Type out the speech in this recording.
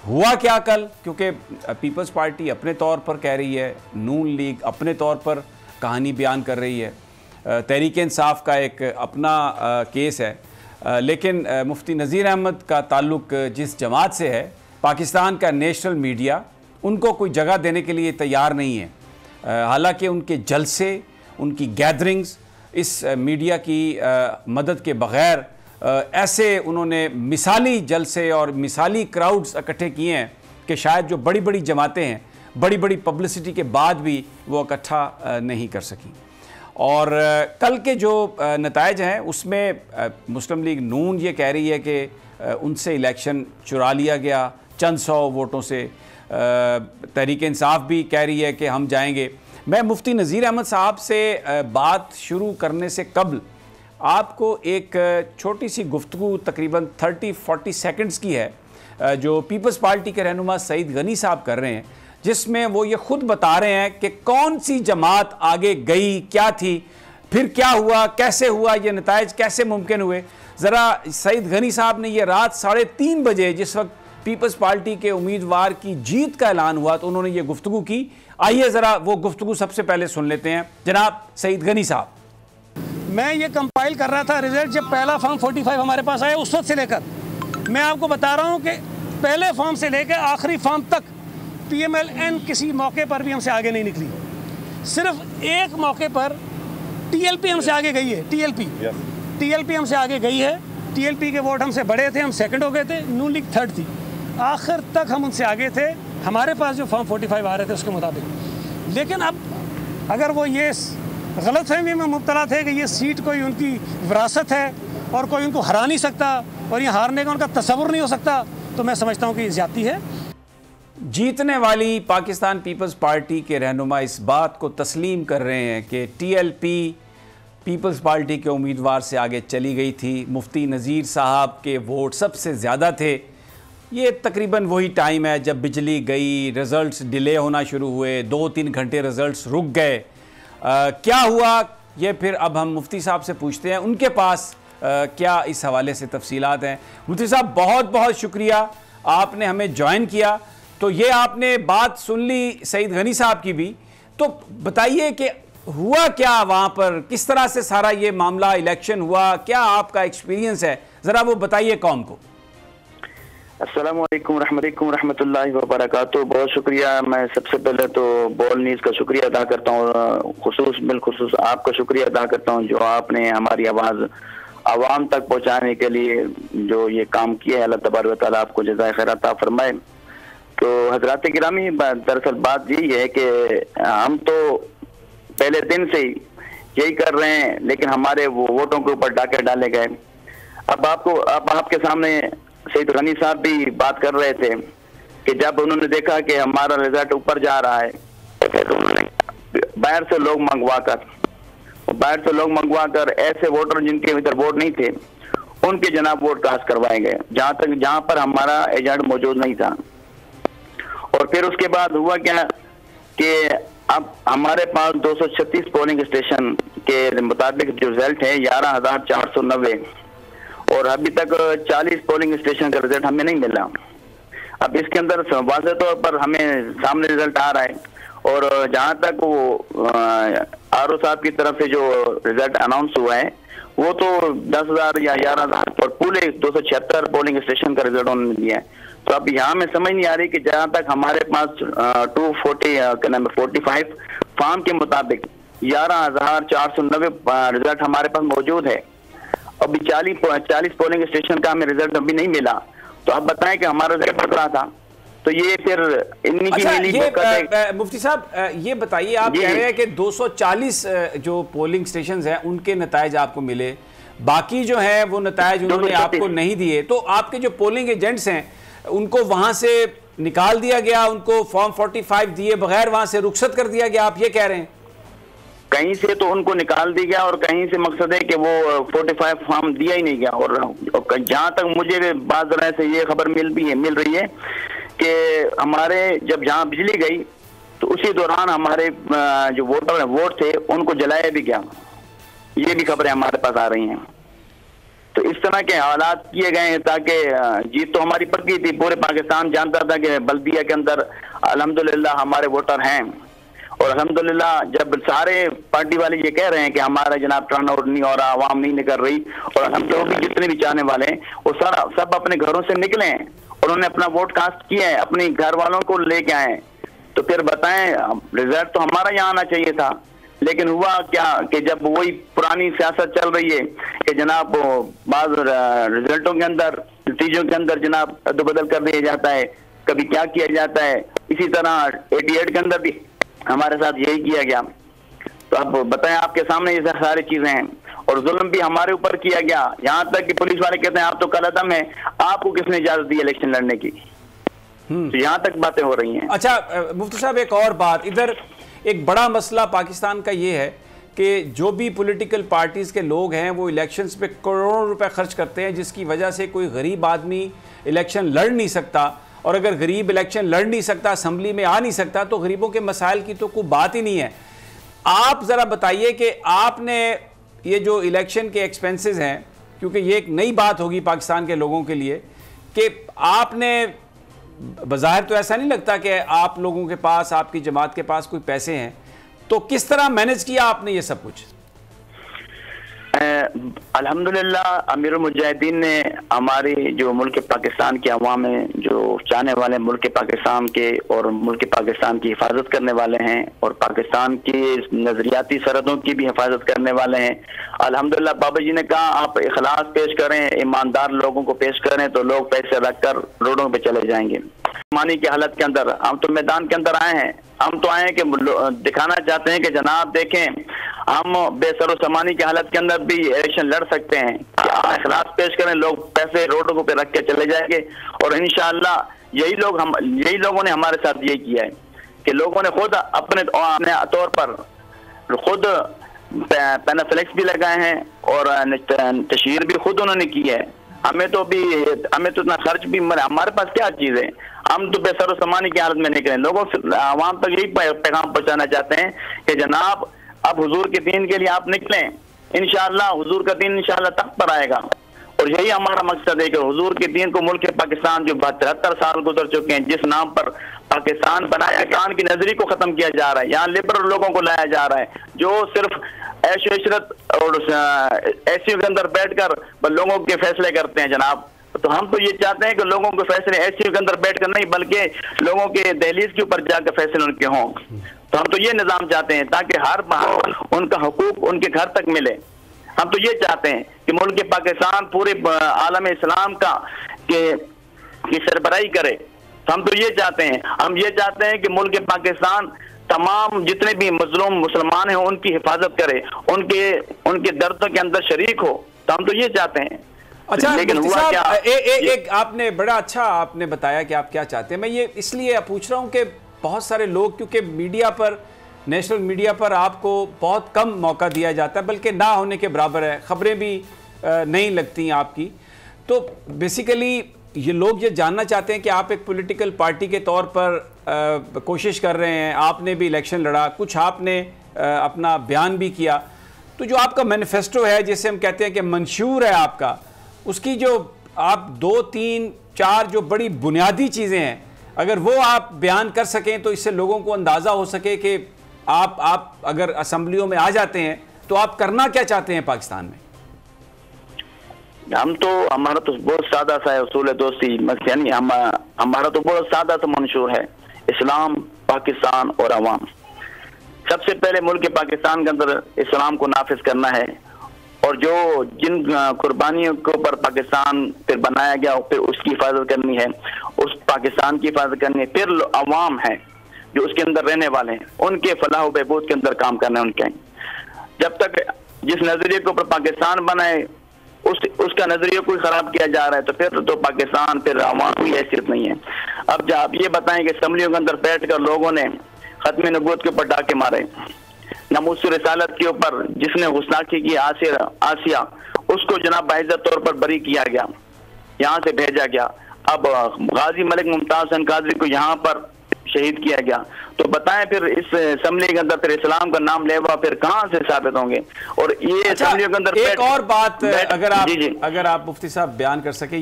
हुआ क्या कल, क्योंकि पीपल्स पार्टी अपने तौर पर कह रही है, नून लीग अपने तौर पर कहानी बयान कर रही है, तहरीक इंसाफ का एक अपना केस है, लेकिन मुफ्ती नज़ीर अहमद का ताल्लुक जिस जमात से है, पाकिस्तान का नेशनल मीडिया उनको कोई जगह देने के लिए तैयार नहीं है। हालांकि उनके जलसे, उनकी गैदरिंग्स इस मीडिया की मदद के बग़ैर ऐसे उन्होंने मिसाली जलसे और मिसाली क्राउड्स इकट्ठे किए हैं कि शायद जो बड़ी बड़ी जमातें हैं, बड़ी बड़ी पब्लिसिटी के बाद भी वो इकट्ठा नहीं कर सकी। और कल के जो नताइज हैं उसमें मुस्लिम लीग नून ये कह रही है कि उनसे इलेक्शन चुरा लिया गया चंद सौ वोटों से। तहरीक इंसाफ भी कह रही है कि हम जाएंगे। मैं मुफ्ती नज़ीर अहमद साहब से बात शुरू करने से कबल आपको एक छोटी सी गुफ्तगू तकरीबन 30-40 सेकंड्स की है जो पीपल्स पार्टी के रहनुमा सईद गनी साहब कर रहे हैं, जिसमें वो ये खुद बता रहे हैं कि कौन सी जमात आगे गई, क्या थी, फिर क्या हुआ, कैसे हुआ, ये नताइज कैसे मुमकिन हुए। ज़रा सईद गनी साहब ने ये रात 3:30 बजे जिस वक्त पीपल्स पार्टी के उम्मीदवार की जीत का ऐलान हुआ तो उन्होंने ये गुफ्तगू की। आइए ज़रा वो गुफ्तगू सबसे पहले सुन लेते हैं। जनाब सईद गनी साहब। मैं ये कंपाइल कर रहा था रिजल्ट जब पहला फॉर्म 45 हमारे पास आया, उस वक्त से लेकर मैं आपको बता रहा हूँ कि पहले फॉर्म से लेकर आखिरी फॉर्म तक PMLN किसी मौके पर भी हमसे आगे नहीं निकली। सिर्फ एक मौके पर TLP हमसे आगे गई है। TLP हमसे आगे गई है। TLP के वोट हमसे बड़े थे, हम सेकंड हो गए थे, नून लीग थर्ड थी। आखिर तक हम उनसे आगे थे, हमारे पास जो फॉर्म 45 आ रहे थे उसके मुताबिक। लेकिन अब अगर वो ये गलतफहमी में मुब्तला थे कि ये सीट कोई उनकी विरासत है और कोई उनको हरा नहीं सकता और ये हारने का उनका तसव्वुर नहीं हो सकता, तो मैं समझता हूँ कि ये ज़्यादती है। जीतने वाली पाकिस्तान पीपल्स पार्टी के रहनुमा इस बात को तस्लीम कर रहे हैं कि TLP पीपल्स पार्टी के उम्मीदवार से आगे चली गई थी। मुफ्ती नज़ीर साहब के वोट सबसे ज़्यादा थे। ये तकरीबन वही टाइम है जब बिजली गई, रिज़ल्ट्स डिले होना शुरू हुए, 2-3 घंटे रिज़ल्ट्स रुक गए। क्या हुआ ये फिर अब हम मुफ्ती साहब से पूछते हैं, उनके पास क्या इस हवाले से तफसीलात हैं। मुफ्ती साहब बहुत बहुत शुक्रिया, आपने हमें ज्वाइन किया। तो ये आपने बात सुन ली सईद गनी साहब की भी, तो बताइए कि हुआ क्या वहाँ पर, किस तरह से सारा ये मामला इलेक्शन हुआ, क्या आपका एक्सपीरियंस है, ज़रा वो बताइए कौम को। अस्सलामु अलैकुम रहमतुल्लाहि व बरकातुहू। बहुत शुक्रिया। मैं सबसे पहले तो बोल न्यूज़ का शुक्रिया अदा करता हूँ, बिलखुसूस आपका शुक्रिया अदा करता हूँ जो आपने हमारी आवाज़ आवाम तक पहुँचाने के लिए जो ये काम किया है। अल्लाह तबारक व तआला आपको जज़ाए खैर अता फरमाए। तो हज़रात गिरामी, दरअसल बात यही है कि हम तो पहले दिन से ही यही कर रहे हैं, लेकिन हमारे वो वोटों के ऊपर डाके डाले गए। अब आपके सामने सईद गनी साहब भी बात कर रहे थे कि जब उन्होंने देखा कि हमारा रिजल्ट ऊपर जा रहा है तो फिर उन्होंने बाहर से लोग मंगवा कर ऐसे वोटर जिनके इधर वोट नहीं थे उनके जनाब वोट कास्ट करवाए गए, जहां पर हमारा एजेंट मौजूद नहीं था। और फिर उसके बाद हुआ क्या कि अब हमारे पास 236 पोलिंग स्टेशन के मुताबिक जो रिजल्ट है 11,490 और अभी तक 40 पोलिंग स्टेशन का रिजल्ट हमें नहीं मिला। अब इसके अंदर वाज़ेह तौर पर हमें सामने रिजल्ट आ रहा है और जहां तक वो RO साहब की तरफ से जो रिजल्ट अनाउंस हुआ है वो तो 10,000 या 11,000 और पूरे 276 पोलिंग स्टेशन का रिजल्ट उन्होंने दिया है। तो अब यहाँ में समझ नहीं आ रही कि जहाँ तक हमारे पास 45 फॉर्म के मुताबिक 11,490 रिजल्ट हमारे पास मौजूद है, अभी 40 पोलिंग स्टेशन का हमें रिजल्ट अभी नहीं मिला। तो आप बताएं कि हमारा रिजल्ट पड़ रहा था, तो ये फिर इन्हीं की मिली। मुफ्ती साहब ये बताइए, आप कह रहे हैं कि 240 जो पोलिंग स्टेशन हैं उनके नताइज आपको मिले, बाकी जो है वो नताइज उन्होंने आपको नहीं दिए, तो आपके जो पोलिंग एजेंट्स हैं उनको वहां से निकाल दिया गया, उनको फॉर्म 45 दिए बगैर वहां से रुखसत कर दिया गया, आप ये कह रहे हैं? कहीं से तो उनको निकाल दिया गया और कहीं से मकसद है कि वो 45 फॉर्म दिया ही नहीं गया। और जहां तक मुझे बात तरह से ये खबर मिल रही है कि हमारे जब जहां बिजली गई तो उसी दौरान हमारे जो वोट थे उनको जलाया भी गया। ये भी खबरें हमारे पास आ रही हैं। तो इस तरह के हालात किए गए हैं ताकि जीत तो हमारी पक्की थी। पूरे पाकिस्तान जानता था कि बल्दिया के अंदर अल्हम्दुलिल्लाह हमारे वोटर हैं, और अल्हम्दुलिल्लाह जब सारे पार्टी वाले ये कह रहे हैं कि हमारा जनाब टर्नआउट नहीं हो रहा, आवाम नहीं निकल रही, और हम तो भी जितने भी चाहने वाले हैं वो सारा सब अपने घरों से निकले हैं, उन्होंने अपना वोट कास्ट किया है, अपने घर वालों को लेके आए। तो फिर बताएं, रिजल्ट तो हमारा यहाँ आना चाहिए था, लेकिन हुआ क्या कि जब वही पुरानी सियासत चल रही है कि जनाब बाद रिजल्टों के अंदर, नतीजों के अंदर जनाब अदल कर दिया जाता है, कभी क्या किया जाता है। इसी तरह 88 के अंदर भी हमारे साथ यही किया गया। तो अब बताएं, आपके सामने ये सारी चीजें हैं, और जुल्म भी हमारे ऊपर किया गया, यहाँ तक कि पुलिस वाले कहते हैं आप तो कलअदम है, आपको किसने इजाजत दी इलेक्शन लड़ने की। तो यहाँ तक बातें हो रही हैं। अच्छा मुफ्ती साहब, एक और बात, इधर एक बड़ा मसला पाकिस्तान का ये है कि जो भी पॉलिटिकल पार्टीज़ के लोग हैं वो इलेक्शंस पे करोड़ों रुपए खर्च करते हैं, जिसकी वजह से कोई गरीब आदमी इलेक्शन लड़ नहीं सकता, और अगर गरीब इलेक्शन लड़ नहीं सकता, असम्बली में आ नहीं सकता, तो गरीबों के मसाइल की तो कोई बात ही नहीं है। आप ज़रा बताइए कि आपने ये जो इलेक्शन के एक्सपेंसेस हैं, क्योंकि ये एक नई बात होगी पाकिस्तान के लोगों के लिए, कि आपने बज़ाहिर तो ऐसा नहीं लगता कि आप लोगों के पास, आपकी जमात के पास कोई पैसे हैं, तो किस तरह मैनेज किया आपने ये सब कुछ? अल्हम्दुलिल्लाह अमीरुल मुजाहिदीन ने हमारी जो मुल्क पाकिस्तान के अवाम है, जो चाहने वाले मुल्क पाकिस्तान के और मुल्क पाकिस्तान की हिफाजत करने वाले हैं, और पाकिस्तान की नजरियाती सरहदों की भी हिफाजत करने वाले हैं, अल्हम्दुलिल्लाह बाबा जी ने कहा आप इखलास पेश करें, ईमानदार लोगों को पेश करें, तो लोग पैसे रखकर रोडों पे चले जाएंगे। मानी की हालत के अंदर हम तो मैदान के अंदर आए हैं, हम तो आए हैं कि दिखाना चाहते हैं कि जनाब देखें हम बेसरो सामानी की हालत के अंदर भी इलेक्शन लड़ सकते हैं, इखलास पेश करें, लोग पैसे रोडों पे रख के चले जाएंगे। और इंशाअल्लाह यही लोगों ने हमारे साथ यही किया है कि लोगों ने खुद अपने तौर पर खुद पैनाफ्लेक्स भी लगाए हैं और तशहीर भी खुद उन्होंने की है। हमें तो इतना खर्च भी, हमारे पास क्या चीज है, हम तो बेसरो सामानी की हालत में निकले। लोगों से आवाम तक यही पैगाम पहुंचाना चाहते हैं कि जनाब अब हुजूर के दीन के लिए आप निकलें, इंशाअल्लाह हुजूर का दीन इंशाअल्लाह तख्त पर आएगा। और यही हमारा मकसद है कि हुजूर के दीन को मुल्क पाकिस्तान जो 73 साल गुजर चुके हैं, जिस नाम पर पाकिस्तान बनाया, पाकिस्तान की नजरी को खत्म किया जा रहा है, यहाँ लिबरल लोगों को लाया जा रहा है जो सिर्फ ऐशो इशरत और एसी के अंदर बैठकर लोगों के फैसले करते हैं जनाब। तो हम तो ये चाहते हैं कि लोगों के फैसले एसी के अंदर बैठकर नहीं, बल्कि लोगों के दहलीज के ऊपर जाकर फैसले उनके हों। तो हम तो ये निज़ाम चाहते हैं ताकि हर उनका हुकूक उनके घर तक मिले। हम तो ये चाहते हैं कि मुल्क पाकिस्तान पूरे आलम इस्लाम का की सरबराही करे। तो हम तो ये चाहते हैं, हम ये चाहते हैं कि मुल्क पाकिस्तान तमाम जितने भी मजलूम मुसलमान हैं उनकी हिफाजत करे, उनके दर्द के अंदर शरीक हो। तो हम तो ये चाहते हैं। अच्छा, लेकिन हुआ क्या, एक आपने बड़ा अच्छा आपने बताया कि आप क्या चाहते हैं। मैं ये इसलिए पूछ रहा हूँ कि बहुत सारे लोग, क्योंकि मीडिया पर, नेशनल मीडिया पर आपको बहुत कम मौका दिया जाता है, बल्कि ना होने के बराबर है, खबरें भी नहीं लगती आपकी। तो बेसिकली ये लोग ये जानना चाहते हैं कि आप एक पॉलिटिकल पार्टी के तौर पर कोशिश कर रहे हैं, आपने भी इलेक्शन लड़ा, कुछ आपने अपना बयान भी किया, तो जो आपका मैनिफेस्टो है जिसे हम कहते हैं कि मंशूर है आपका, उसकी जो आप 2, 3, 4 जो बड़ी बुनियादी चीज़ें हैं, अगर वो आप बयान कर सकें तो इससे लोगों को अंदाज़ा हो सके कि आप अगर असम्बलियों में आ जाते हैं तो आप करना क्या चाहते हैं पाकिस्तान में। हमारा तो बहुत सादा सा है उसूल दोस्ती, यानी हमारा तो बहुत सादा सा मंशूर है, इस्लाम, पाकिस्तान और अवाम। सबसे पहले मुल्क पाकिस्तान के अंदर इस्लाम को नाफिज करना है, और जो जिन कुर्बानियों के ऊपर पाकिस्तान फिर बनाया गया फिर उसकी हिफाजत करनी है, उस पाकिस्तान की हिफाजत करनी है। फिर अवाम है जो उसके अंदर रहने वाले हैं, उनके फलाह व बहबूद के अंदर काम करना है उनके। जब तक जिस नजरिए के ऊपर पाकिस्तान बनाए उसका नजरिया कोई खराब किया जा रहा है, तो फिर तो पाकिस्तान, फिर अवाम की हैसियत नहीं है। अब जब आप ये बताएं कि असम्बलियों के अंदर बैठ कर लोगों ने खत्म नबूवत के ऊपर डाके मारे, नमूस रिसालत के ऊपर जिसने गुस्ताखी की आसिया, उसको जनाब बाइज्जत तौर पर बरी किया गया, यहाँ से भेजा गया। अब गाजी मलिक मुमताज हसन कादरी को यहाँ पर शहीद किया गया। तो बताएं फिर इस असेंबली के अंदर फिर इस्लाम का नाम लेवा फिर कहां से साबित होंगे? और ये अच्छा, असेंबली के अंदर एक और बात जी जी अगर आप मुफ्ती साहब बयान कर सके,